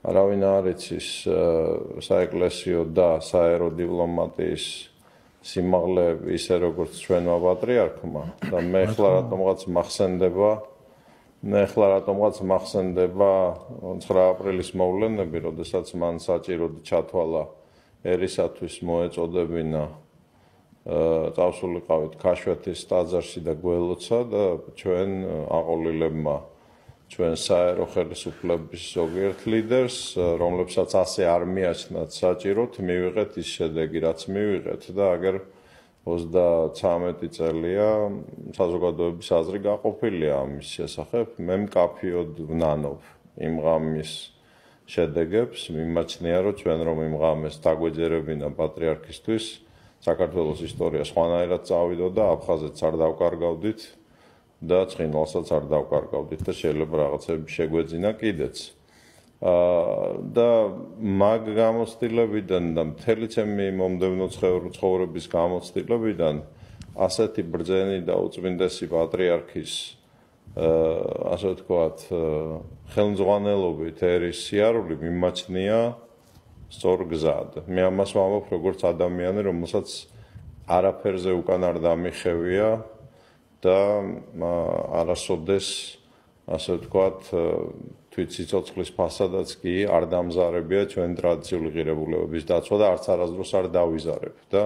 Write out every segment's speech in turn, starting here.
არავინ არ იცის საეკლესიო და საერო დიპლომატიის სიმაღლე ისე როგორც ჩვენმა პატრიარქმა და მე ხლა რატომღაც მახსენდება 9 აპრილის მოვლენები, როდესაც მან საჭიროდ ჩათვალა ერისათვის მოეწოდებინა წავსულიყავით ქაშვეთის ტაძარში და გველოცა და ჩვენ აყოლილებმა ჩვენ საერო ხელისუფლების ზოგიერთ ლიდერს, რომლებსაც ასე არ მიაჩნდათ საჭიროდ მივიღეთ ის შედეგი, რაც მივიღეთ და აგერ 33 წელია საზოგადოების აზრი გაყოფილია ამის შესახებ. მე მკაფიოდ ვნანობ იმ ღამის შედეგებს, მიმაჩნია რომ ჩვენ რომ იმ ღამეს დაგვეჯერებინა პატრიარქისთვის, საქართველოს ისტორია სხვანაირად წავიდო და აფხაზეთს არ დავკარგავდით და ცხინვალსაც არ დავკარგავდით და შეიძლება რაღაცები შეგვეძინა კიდეც. და მაგ გამოცდილებიდან და მთელი ჩემი მომდევნო ცხოვრების გამოცდილებიდან ასეთი ბრძენი და უწმინდესი პატრიარქის ასე ვთქვათ ხელმძღვანელობით ერის სიარული მიმაჩნია სწორ გზად. მე ამას ვამბობ როგორც ადამიანი, რომელსაც არაფერზე უკან არ დამიხევია და არასოდეს ასე ვთქვათ თვითსიცოცხლის ფასადაც კი არ დამზარებია ჩვენ ტრადიციული ღირებულებების დაცვა და არც არასდროს არ დავიზარებ და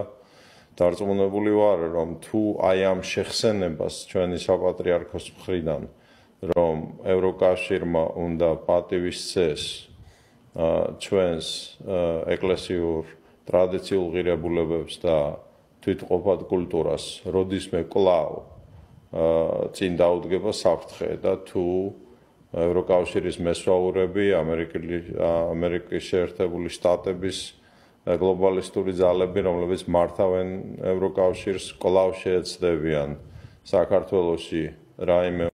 დარწმუნებული ვარ რომ თუ აი ამ შეხსენებას ჩვენი საპატრიარქოს მხრიდან რომ ევროკავშირმა უნდა პატივისცეს ჩვენს ეკლესიურ ტრადიციულ ღირებულებებს და თვითყოფად კულტურას როდისმე კვლავ წინ დაუდგება საფრთხე და თუ ევროკავშირის მესვაურები ამერიკის შეერთებული შტატების გლობალისტური ძალები, რომლებიც მართავენ ევროკავშირს, კვლავ შეეცდებიან საქართველოში რაიმე